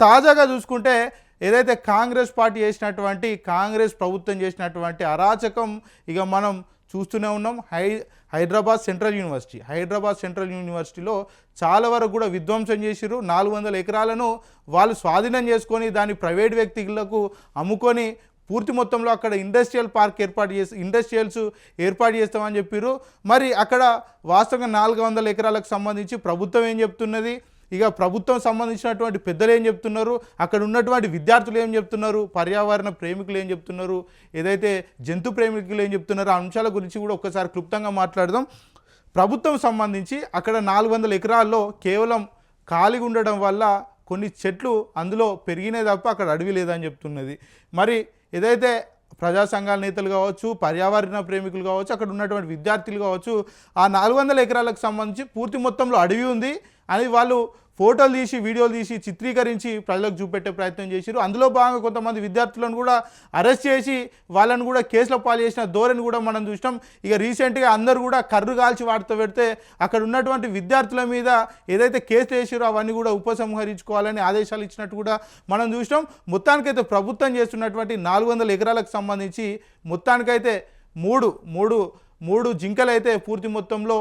తాజాగా చూసుకుంటే ఏదైతే కాంగ్రెస్ పార్టీ చేసినటువంటి కాంగ్రెస్ ప్రభుత్వం చేసినటువంటి అరాచకం ఇక మనం చూస్తూనే ఉన్నాం. హైదరాబాద్ సెంట్రల్ యూనివర్సిటీలో చాలా వరకు కూడా విధ్వంసం చేసిరు. 400 ఎకరాలను వాళ్ళు స్వాధీనం చేసుకొని దాన్ని ప్రైవేట్ వ్యక్తులకు అమ్ముకొని పూర్తి మొత్తంలో అక్కడ ఇండస్ట్రియల్ పార్క్ ఇండస్ట్రియల్స్ ఏర్పాటు చేస్తామని చెప్పారు. మరి అక్కడ వాస్తవంగా 400 ఎకరాలకు సంబంధించి ప్రభుత్వం ఏం చెప్తున్నది, ఇక ప్రభుత్వం సంబంధించినటువంటి పెద్దలు ఏం చెప్తున్నారు, అక్కడ ఉన్నటువంటి విద్యార్థులు ఏం చెప్తున్నారు, పర్యావరణ ప్రేమికులు ఏం చెప్తున్నారు, ఏదైతే జంతు ప్రేమికులు ఏం చెప్తున్నారు, ఆ అంశాల గురించి కూడా ఒక్కసారి క్లుప్తంగా మాట్లాడదాం. ప్రభుత్వం సంబంధించి అక్కడ 400 ఎకరాల్లో కేవలం ఖాళీగా ఉండడం వల్ల కొన్ని చెట్లు అందులో పెరిగినాయి తప్ప అక్కడ అడవి లేదని చెప్తున్నది. మరి ఏదైతే ప్రజా సంఘాల నేతలు కావచ్చు, పర్యావరణ ప్రేమికులు కావచ్చు, అక్కడ ఉన్నటువంటి విద్యార్థులు కావచ్చు, ఆ 400 ఎకరాలకు సంబంధించి పూర్తి మొత్తంలో అడవి ఉంది అని వాళ్ళు ఫోటోలు తీసి వీడియోలు తీసి చిత్రీకరించి ప్రజలకు చూపెట్టే ప్రయత్నం చేశారు. అందులో భాగంగా కొంతమంది విద్యార్థులను కూడా అరెస్ట్ చేసి వాళ్ళను కూడా కేసులో పాలు చేసిన ధోరణి కూడా మనం చూసినాం. ఇక రీసెంట్గా అందరూ కూడా కర్రు కాల్చి వాటితో పెడితే అక్కడ ఉన్నటువంటి విద్యార్థుల మీద ఏదైతే కేసులు వేసారో అవన్నీ కూడా ఉపసంహరించుకోవాలని ఆదేశాలు ఇచ్చినట్టు కూడా మనం చూసినాం. మొత్తానికైతే ప్రభుత్వం చేస్తున్నటువంటి 400 ఎకరాలకు సంబంధించి మొత్తానికైతే మూడు జింకలు అయితే పూర్తి మొత్తంలో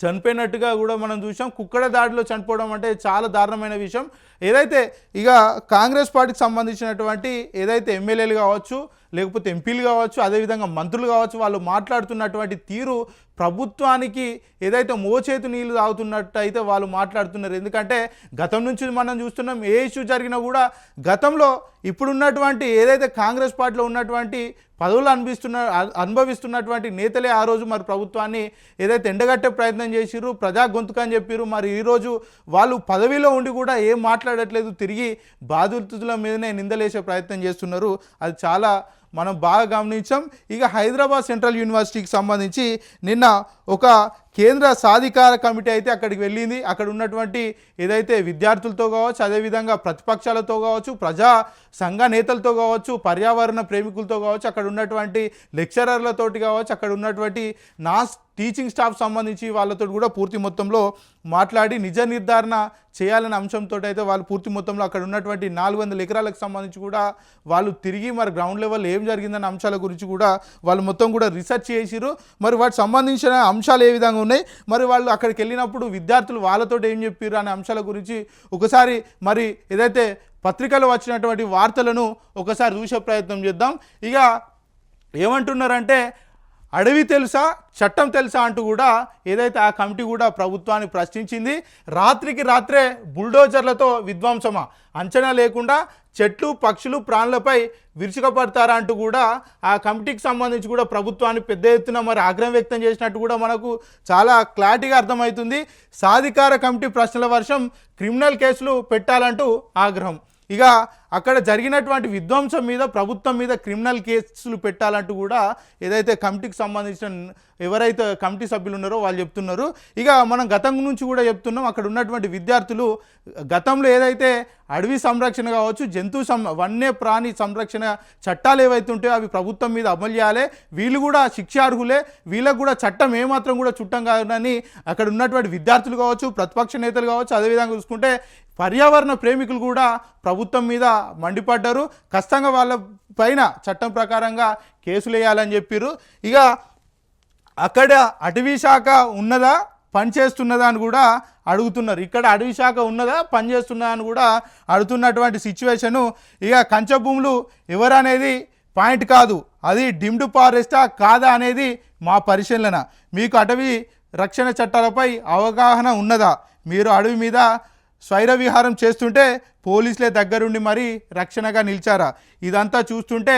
చనిపోయినట్టుగా కూడా మనం చూసాం. కుక్కడ దాడిలో చనిపోవడం అంటే చాలా దారుణమైన విషయం. ఏదైతే ఇక కాంగ్రెస్ పార్టీకి సంబంధించినటువంటి ఏదైతే ఎమ్మెల్యేలు కావచ్చు, లేకపోతే ఎంపీలు కావచ్చు, అదేవిధంగా మంత్రులు కావచ్చు, వాళ్ళు మాట్లాడుతున్నటువంటి తీరు ప్రభుత్వానికి ఏదైతే మోచేతు నీళ్ళు తాగుతున్నట్టు అయితే వాళ్ళు మాట్లాడుతున్నారు. ఎందుకంటే గతం నుంచి మనం చూస్తున్నాం, ఏ ఇష్యూ జరిగినా కూడా గతంలో ఇప్పుడున్నటువంటి ఏదైతే కాంగ్రెస్ పార్టీలో ఉన్నటువంటి పదవులు అనుభవిస్తున్నటువంటి నేతలే ఆ రోజు మరి ప్రభుత్వాన్ని ఏదైతే ఎండగట్టే ప్రయత్నం చేసిర్రు, ప్రజా గొంతుక అని చెప్పారు. మరి ఈరోజు వాళ్ళు పదవిలో ఉండి కూడా ఏం మాట్లాడట్లేదు, తిరిగి బాధితుల మీదనే నిందలేసే ప్రయత్నం చేస్తున్నారు. అది చాలా మనం బాగా గమనించాం. ఇక హైదరాబాద్ సెంట్రల్ యూనివర్సిటీకి సంబంధించి నిన్న ఒక కేంద్ర సాధికార కమిటీ అయితే అక్కడికి వెళ్ళింది. అక్కడ ఉన్నటువంటి ఏదైతే విద్యార్థులతో కావచ్చు, అదేవిధంగా ప్రతిపక్షాలతో కావచ్చు, ప్రజా సంఘ నేతలతో కావచ్చు, పర్యావరణ ప్రేమికులతో కావచ్చు, అక్కడ ఉన్నటువంటి లెక్చరర్లతోటి కావచ్చు, అక్కడ ఉన్నటువంటి టీచింగ్ స్టాఫ్ సంబంధించి వాళ్ళతో కూడా పూర్తి మొత్తంలో మాట్లాడి నిజ నిర్ధారణ చేయాలనే అంశంతో అయితే వాళ్ళు పూర్తి మొత్తంలో అక్కడ ఉన్నటువంటి 400 ఎకరాలకు సంబంధించి కూడా వాళ్ళు తిరిగి మరి గ్రౌండ్ లెవెల్ ఏం జరిగిందన్న అంశాల గురించి కూడా వాళ్ళు మొత్తం కూడా రీసెర్చ్ చేసిరు. మరి వాటికి సంబంధించిన అంశాలు ఏ విధంగా ఉన్నాయి, మరి వాళ్ళు అక్కడికి వెళ్ళినప్పుడు విద్యార్థులు వాళ్ళతో ఏం చెప్పారు అనే అంశాల గురించి ఒకసారి మరి ఏదైతే పత్రికలో వచ్చినటువంటి వార్తలను ఒకసారి చూసే ప్రయత్నం చేద్దాం. ఇక ఏమంటున్నారంటే, అడవి తెలుసా, చట్టం తెలుసా అంటూ కూడా ఏదైతే ఆ కమిటీ కూడా ప్రభుత్వాన్ని ప్రశ్నించింది. రాత్రికి రాత్రే బుల్డోజర్లతో విధ్వంసమా, అంచనా లేకుండా చెట్లు పక్షులు ప్రాణులపై విరుచుకపడతారా అంటూ కూడా ఆ కమిటీకి సంబంధించి కూడా ప్రభుత్వాన్ని పెద్ద ఎత్తున మరి ఆగ్రహం వ్యక్తం చేసినట్టు కూడా మనకు చాలా క్లారిటీగా అర్థమవుతుంది. సాధికార కమిటీ ప్రశ్నల వర్షం, క్రిమినల్ కేసులు పెట్టాలంటూ ఆగ్రహం. ఇక అక్కడ జరిగినటువంటి విధ్వంసం మీద ప్రభుత్వం మీద క్రిమినల్ కేసులు పెట్టాలంటూ కూడా ఏదైతే కమిటీకి సంబంధించిన ఎవరైతే కమిటీ సభ్యులు ఉన్నారో వాళ్ళు చెప్తున్నారు. ఇక మనం గతం నుంచి కూడా చెప్తున్నాం, అక్కడ ఉన్నటువంటి విద్యార్థులు గతంలో ఏదైతే అడవి సంరక్షణ కావచ్చు, వన్య ప్రాణి సంరక్షణ చట్టాలు ఏవైతే ఉంటాయో అవి ప్రభుత్వం మీద అమలు చేయాలి, వీళ్ళు కూడా శిక్షార్హులే, వీళ్ళకు కూడా చట్టం ఏమాత్రం కూడా చుట్టం కాదని అక్కడ ఉన్నటువంటి విద్యార్థులు కావచ్చు, ప్రతిపక్ష నేతలు కావచ్చు, అదేవిధంగా చూసుకుంటే పర్యావరణ ప్రేమికులు కూడా ప్రభుత్వం మీద మండిపడ్డారు. ఖచ్చితంగా వాళ్ళ పైన చట్టం ప్రకారంగా కేసులు వేయాలని చెప్పారు. ఇక అక్కడ అటవీ శాఖ ఉన్నదా, పనిచేస్తున్నదా అని కూడా అడుగుతున్నారు. ఇక్కడ అటవీ శాఖ ఉన్నదా, పనిచేస్తున్నదా అని కూడా అడుగుతున్నటువంటి సిచ్యువేషను. ఇక కంచె భూములు ఎవరనేది పాయింట్ కాదు, అది డిమ్డ్ ఫారెస్టా కాదా అనేది మా పరిశీలన. మీకు అటవీ రక్షణ చట్టాలపై అవగాహన ఉన్నదా, మీరు అడవి మీద స్వైర విహారం చేస్తుంటే పోలీసులే దగ్గరుండి మరీ రక్షణగా నిలిచారా, ఇదంతా చూస్తుంటే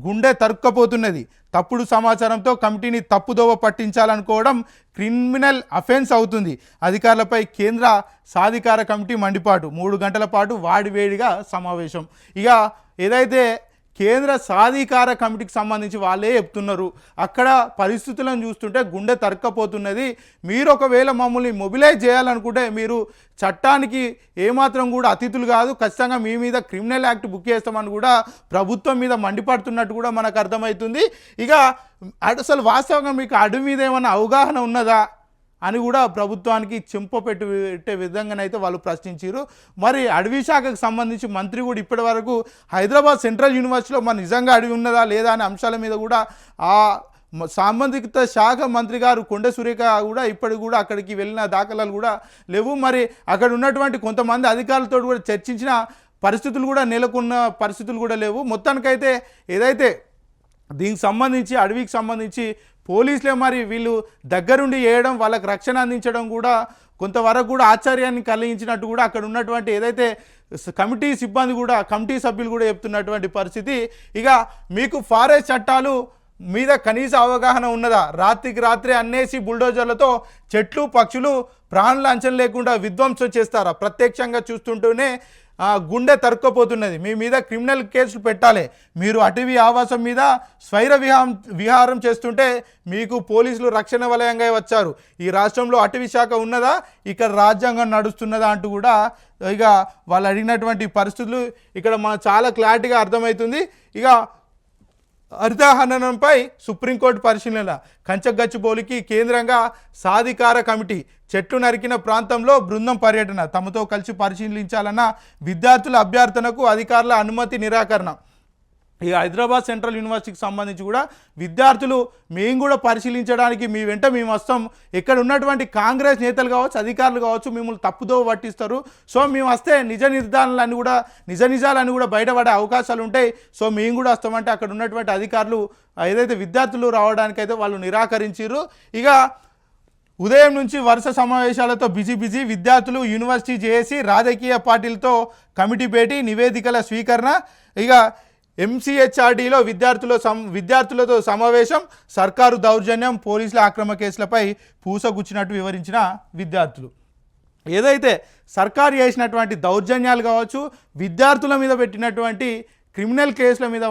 గుండె తరుక్కపోతున్నది. తప్పుడు సమాచారంతో కమిటీని తప్పుదోవ పట్టించాలనుకోవడం క్రిమినల్ అఫెన్స్ అవుతుంది. అధికారులపై కేంద్ర సాధికార కమిటీ మండిపాటు, 3 గంటల పాటు వాడివేడిగా సమావేశం. ఇక ఏదైతే కేంద్ర సాధికార కమిటీకి సంబంధించి వాళ్ళే చెప్తున్నారు, అక్కడ పరిస్థితులను చూస్తుంటే గుండె తరక్కపోతున్నది. మీరు ఒకవేళ మమ్మల్ని మొబిలైజ్ చేయాలనుకుంటే మీరు చట్టానికి ఏమాత్రం కూడా అతిథులు కాదు, ఖచ్చితంగా మీ మీద క్రిమినల్ యాక్ట్ బుక్ చేస్తామని కూడా ప్రభుత్వం మీద మండిపడుతున్నట్టు కూడా మనకు అర్థమవుతుంది. ఇక అసలు వాస్తవంగా మీకు అడవి మీద ఏమైనా అవగాహన ఉన్నదా, అని కూడా ప్రభుత్వానికి పెట్టే విధంగానైతే వాళ్ళు ప్రశ్నించారు. మరి అడవి శాఖకు సంబంధించి మంత్రి కూడా ఇప్పటి వరకు హైదరాబాద్ సెంట్రల్ యూనివర్సిటీలో మరి నిజంగా అడవి ఉన్నదా లేదా అనే అంశాల మీద కూడా ఆ సంబంధిత శాఖ మంత్రి గారు కొండ సురేఖ కూడా ఇప్పటికి కూడా అక్కడికి వెళ్ళిన దాఖలాలు కూడా లేవు. మరి అక్కడ ఉన్నటువంటి కొంతమంది అధికారులతో కూడా చర్చించిన పరిస్థితులు కూడా నెలకొన్న పరిస్థితులు కూడా లేవు. మొత్తానికైతే ఏదైతే దీనికి సంబంధించి అడవికి సంబంధించి పోలీసులే మరి వీళ్ళు దగ్గరుండి వేయడం, వాళ్ళకి రక్షణ అందించడం కూడా కొంతవరకు కూడా ఆశ్చర్యాన్ని కలిగించినట్టు కూడా అక్కడ ఉన్నటువంటి ఏదైతే కమిటీ సభ్యులు కూడా చెప్తున్నటువంటి పరిస్థితి. ఇక మీకు ఫారెస్ట్ చట్టాలు మీద కనీస అవగాహన ఉన్నదా? రాత్రికి రాత్రే అన్నేసి బుల్డోజర్లతో చెట్లు పక్షులు ప్రాణుల అంచనా లేకుండా విధ్వంసం చేస్తారా? ప్రత్యక్షంగా చూస్తుంటూనే గుండె తరుక్కుపోతున్నది. మీ మీద క్రిమినల్ కేసులు పెట్టాలి. మీరు అటవీ ఆవాసం మీద స్వైర విహారం చేస్తుంటే మీకు పోలీసులు రక్షణ వలయంగా వచ్చారు. ఈ రాష్ట్రంలో అటవీ శాఖ ఉన్నదా? ఇక్కడ రాజ్యాంగం నడుస్తున్నదా అంటూ కూడా ఇక వాళ్ళు అడిగినటువంటి పరిస్థితులు ఇక్కడ మనకు చాలా క్లారిటీగా అర్థమవుతుంది. ఇక హరితహననంపై సుప్రీంకోర్టు పరిశీలన, కంచగచ్చిబౌలికి కేంద్రంగా సాధికార కమిటీ, చెట్లు నరికిన ప్రాంతంలో బృందం పర్యటన, తమతో కలిసి పరిశీలించాలన్న విద్యార్థుల అభ్యర్థనకు అధికారుల అనుమతి నిరాకరణ. ఈ హైదరాబాద్ సెంట్రల్ యూనివర్సిటీకి సంబంధించి కూడా విద్యార్థులు మేము కూడా పరిశీలించడానికి మీ వెంట మేము వస్తాం, ఇక్కడ ఉన్నటువంటి కాంగ్రెస్ నేతలు కావచ్చు అధికారులు కావచ్చు మిమ్మల్ని తప్పుదో పట్టిస్తారు, సో మేము వస్తే నిజాలన్నీ కూడా బయటపడే అవకాశాలు ఉంటాయి, సో మేము కూడా వస్తామంటే అక్కడ ఉన్నటువంటి అధికారులు ఏదైతే విద్యార్థులు రావడానికైతే వాళ్ళు నిరాకరించారు. ఇక ఉదయం నుంచి వరుస సమావేశాలతో బిజీ విద్యార్థులు యూనివర్సిటీ చేసి రాజకీయ పార్టీలతో కమిటీ భేటీ, నివేదికల స్వీకరణ. ఇక ఎంసీహెచ్ఆర్డీలో విద్యార్థులతో సమావేశం, సర్కారు దౌర్జన్యం, పోలీసుల అక్రమ కేసులపై పూసగుచ్చినట్టు వివరించిన విద్యార్థులు. ఏదైతే సర్కారు చేసినటువంటి దౌర్జన్యాలు కావచ్చు, విద్యార్థుల మీద పెట్టినటువంటి క్రిమినల్ కేసుల మీద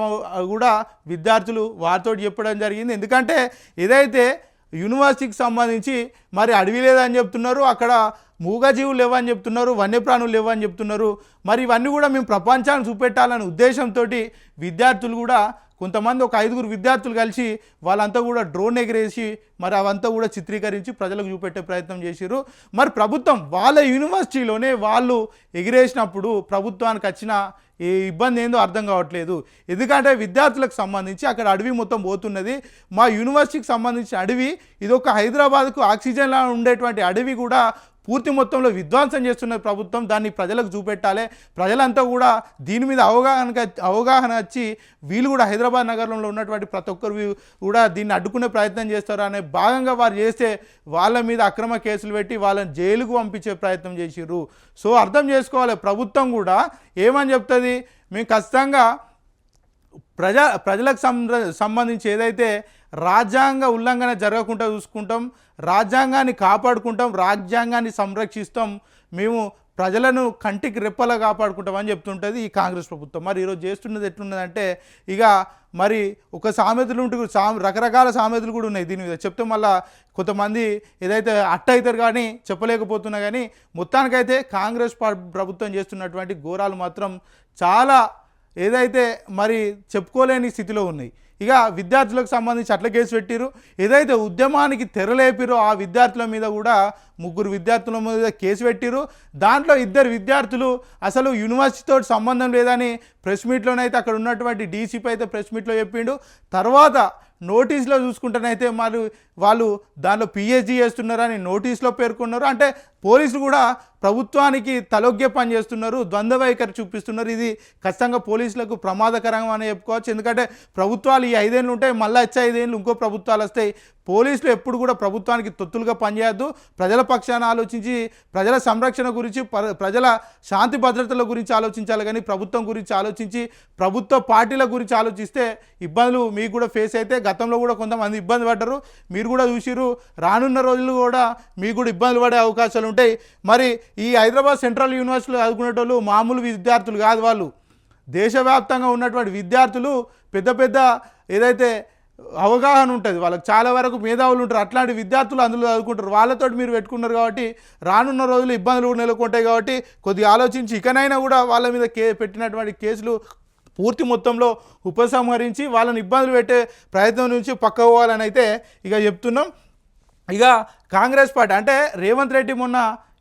కూడా విద్యార్థులు వారితో చెప్పడం జరిగింది. ఎందుకంటే ఏదైతే యూనివర్సిటీకి సంబంధించి మరి అడవి లేదని చెప్తున్నారు, అక్కడ మూగజీవులు లేవని చెప్తున్నారు, వన్యప్రాణులు లేవని చెప్తున్నారు, మరి ఇవన్నీ కూడా మేము ప్రపంచాన్ని చూపెట్టాలనే ఉద్దేశంతో విద్యార్థులు కూడా కొంతమంది ఒక 5 విద్యార్థులు కలిసి వాళ్ళంతా కూడా డ్రోన్ ఎగిరేసి మరి అవంతా కూడా చిత్రీకరించి ప్రజలకు చూపెట్టే ప్రయత్నం చేశారు. మరి ప్రభుత్వం వాళ్ళ యూనివర్సిటీలోనే వాళ్ళు ఎగిరేసినప్పుడు ప్రభుత్వానికి వచ్చిన ఈ ఇబ్బంది ఏందో అర్థం కావట్లేదు. ఎందుకంటే విద్యార్థులకు సంబంధించి అక్కడ అడవి మొత్తం పోతున్నది. మా యూనివర్సిటీకి సంబంధించిన అడవి ఇదొక హైదరాబాద్కు ఆక్సిజన్లా ఉండేటువంటి అడవి కూడా పూర్తి మొత్తంలో విధ్వంసం చేస్తున్న ప్రభుత్వం, దాన్ని ప్రజలకు చూపెట్టాలి, ప్రజలంతా కూడా దీని మీద అవగాహన వచ్చి వీళ్ళు కూడా హైదరాబాద్ నగరంలో ఉన్నటువంటి ప్రతి ఒక్కరు కూడా దీన్ని అడ్డుకునే ప్రయత్నం చేస్తారు అనే భాగంగా వారు చేస్తే వాళ్ళ మీద అక్రమ కేసులు పెట్టి వాళ్ళని జైలుకు పంపించే ప్రయత్నం చేసిర్రు. సో అర్థం చేసుకోవాలి, ప్రభుత్వం కూడా ఏమని చెప్తుంది, మేము ఖచ్చితంగా ప్రజలకు సంబంధించి ఏదైతే రాజ్యాంగ ఉల్లంఘన జరగకుండా చూసుకుంటాం, రాజ్యాంగాన్ని కాపాడుకుంటాం, రాజ్యాంగాన్ని సంరక్షిస్తాం, మేము ప్రజలను కంటికి రెప్పలా కాపాడుకుంటాం అని చెప్తుంటుంది ఈ కాంగ్రెస్ ప్రభుత్వం. మరి ఈరోజు చేస్తున్నది ఎట్లున్నదంటే ఇక మరి ఒక సామెతలు ఉంటే రకరకాల సామెతలు కూడా ఉన్నాయి దీని మీద చెప్తే మళ్ళీ కొంతమంది ఏదైతే అవుతారు కానీ చెప్పలేకపోతున్నా కానీ మొత్తానికైతే కాంగ్రెస్ ప్రభుత్వం చేస్తున్నటువంటి ఘోరాలు మాత్రం చాలా ఏదైతే మరి చెప్పుకోలేని స్థితిలో ఉన్నాయి. ఇక విద్యార్థులకు సంబంధించి అట్లా కేసు పెట్టిరు, ఏదైతే ఉద్యమానికి తెరలేపిరో ఆ విద్యార్థుల మీద కూడా 3 విద్యార్థుల మీద కేసు పెట్టిరు. దాంట్లో 2 విద్యార్థులు అసలు యూనివర్సిటీతో సంబంధం లేదని ప్రెస్ మీట్లోనైతే అక్కడ ఉన్నటువంటి డీసీపీ అయితే ప్రెస్ మీట్లో చెప్పిండు. తర్వాత నోటీస్లో చూసుకుంటేనైతే మరి వాళ్ళు దానిలో పిహెచ్డీ చేస్తున్నారని నోటీస్లో పేర్కొన్నారు. అంటే పోలీసులు కూడా ప్రభుత్వానికి తలొగ్గే పని చేస్తున్నారు, ద్వంద్వ వైఖరి చూపిస్తున్నారు. ఇది ఖచ్చితంగా పోలీసులకు ప్రమాదకరంగా అని చెప్పుకోవచ్చు. ఎందుకంటే ప్రభుత్వాలు ఈ 5 ఏళ్ళు ఉంటాయి, మళ్ళీ వచ్చే 5 ఏళ్ళు ఇంకో ప్రభుత్వాలు వస్తాయి. పోలీసులు ఎప్పుడు కూడా ప్రభుత్వానికి తొత్తులుగా పనిచేయద్దు, ప్రజల పక్షాన ఆలోచించి ప్రజల సంరక్షణ గురించి ప్రజల శాంతి భద్రతల గురించి ఆలోచించాలి కానీ ప్రభుత్వం గురించి ఆలోచించి ప్రభుత్వ పార్టీల గురించి ఆలోచిస్తే ఇబ్బందులు మీకు కూడా ఫేస్ అయితే గతంలో కూడా కొంతమంది ఇబ్బంది పడ్డారు, మీరు కూడా చూసిరు, రానున్న రోజులు కూడా మీకు కూడా ఇబ్బందులు పడే అవకాశాలు ఉంటాయి. మరి ఈ హైదరాబాద్ సెంట్రల్ యూనివర్సిటీలో చదువుకునేటోళ్ళు మామూలు విద్యార్థులు కాదు, వాళ్ళు దేశవ్యాప్తంగా ఉన్నటువంటి విద్యార్థులు పెద్ద ఏదైతే అవగాహన ఉంటుంది వాళ్ళకి, చాలా వరకు మేధావులు ఉంటారు, అట్లాంటి విద్యార్థులు అందులో చదువుకుంటారు. వాళ్ళతో మీరు పెట్టుకున్నారు కాబట్టి రానున్న రోజులు ఇబ్బందులు నెలకొంటాయి. కాబట్టి కొద్దిగా ఆలోచించి ఇకనైనా కూడా వాళ్ళ మీద పెట్టినటువంటి కేసులు పూర్తి మొత్తంలో ఉపసంహరించి వాళ్ళని ఇబ్బందులు పెట్టే ప్రయత్నం నుంచి పక్క పోవాలని అయితే ఇక చెప్తున్నాం. ఇక కాంగ్రెస్ పార్టీ అంటే రేవంత్ రెడ్డి మొన్న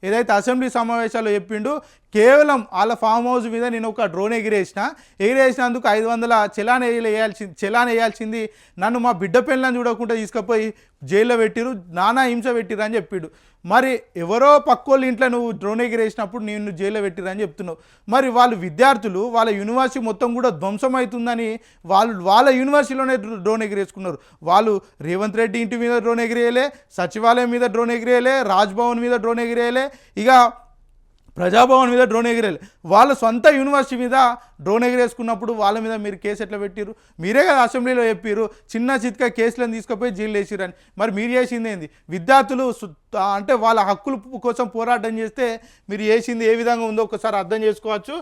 ఏదైతే అసెంబ్లీ సమావేశాల్లో చెప్పిండు, కేవలం వాళ్ళ ఫామ్ హౌస్ మీద నేను ఒక డ్రోన్ ఎగిరేసినందుకు 500 చలాన్ వేయాల్సింది, నన్ను మా బిడ్డ పిల్లలను చూడకుండా తీసుకుపోయి జైల్లో పెట్టిరు, నానా హింస పెట్టిరు అని చెప్పిండు. మరి ఎవరో పక్కోళ్ళ ఇంట్లో నువ్వు డ్రోన్ ఎగిరేసినప్పుడు నిన్ను జైల్లో పెట్టిరు అని చెప్తున్నావు. మరి వాళ్ళు విద్యార్థులు వాళ్ళ యూనివర్సిటీ మొత్తం కూడా ధ్వంసం అవుతుందని వాళ్ళ యూనివర్సిటీలోనే డ్రోన్ ఎగిరేసుకున్నారు. వాళ్ళు రేవంత్ రెడ్డి ఇంటి మీద డ్రోన్ ఎగిరేయలే, సచివాలయం మీద డ్రోన్ ఎగిరేయలే, రాజ్భవన్ మీద డ్రోన్ ఎగిరేయలే, ఇక ప్రజాభవన్ మీద డ్రోన్ ఎగిరేయాలి. వాళ్ళ సొంత యూనివర్సిటీ మీద డ్రోన్ ఎగిరేసుకున్నప్పుడు వాళ్ళ మీద మీరు కేసు ఎట్లా పెట్టిరు? మీరే కదా అసెంబ్లీలో చెప్పారు చిన్న చిత్క కేసులను తీసుకుపోయి జైలు వేసిరని. మరి మీరు చేసింది ఏంది? విద్యార్థులు అంటే వాళ్ళ హక్కుల కోసం పోరాటం చేస్తే మీరు చేసింది ఏ విధంగా ఉందో ఒకసారి అర్థం చేసుకోవచ్చు.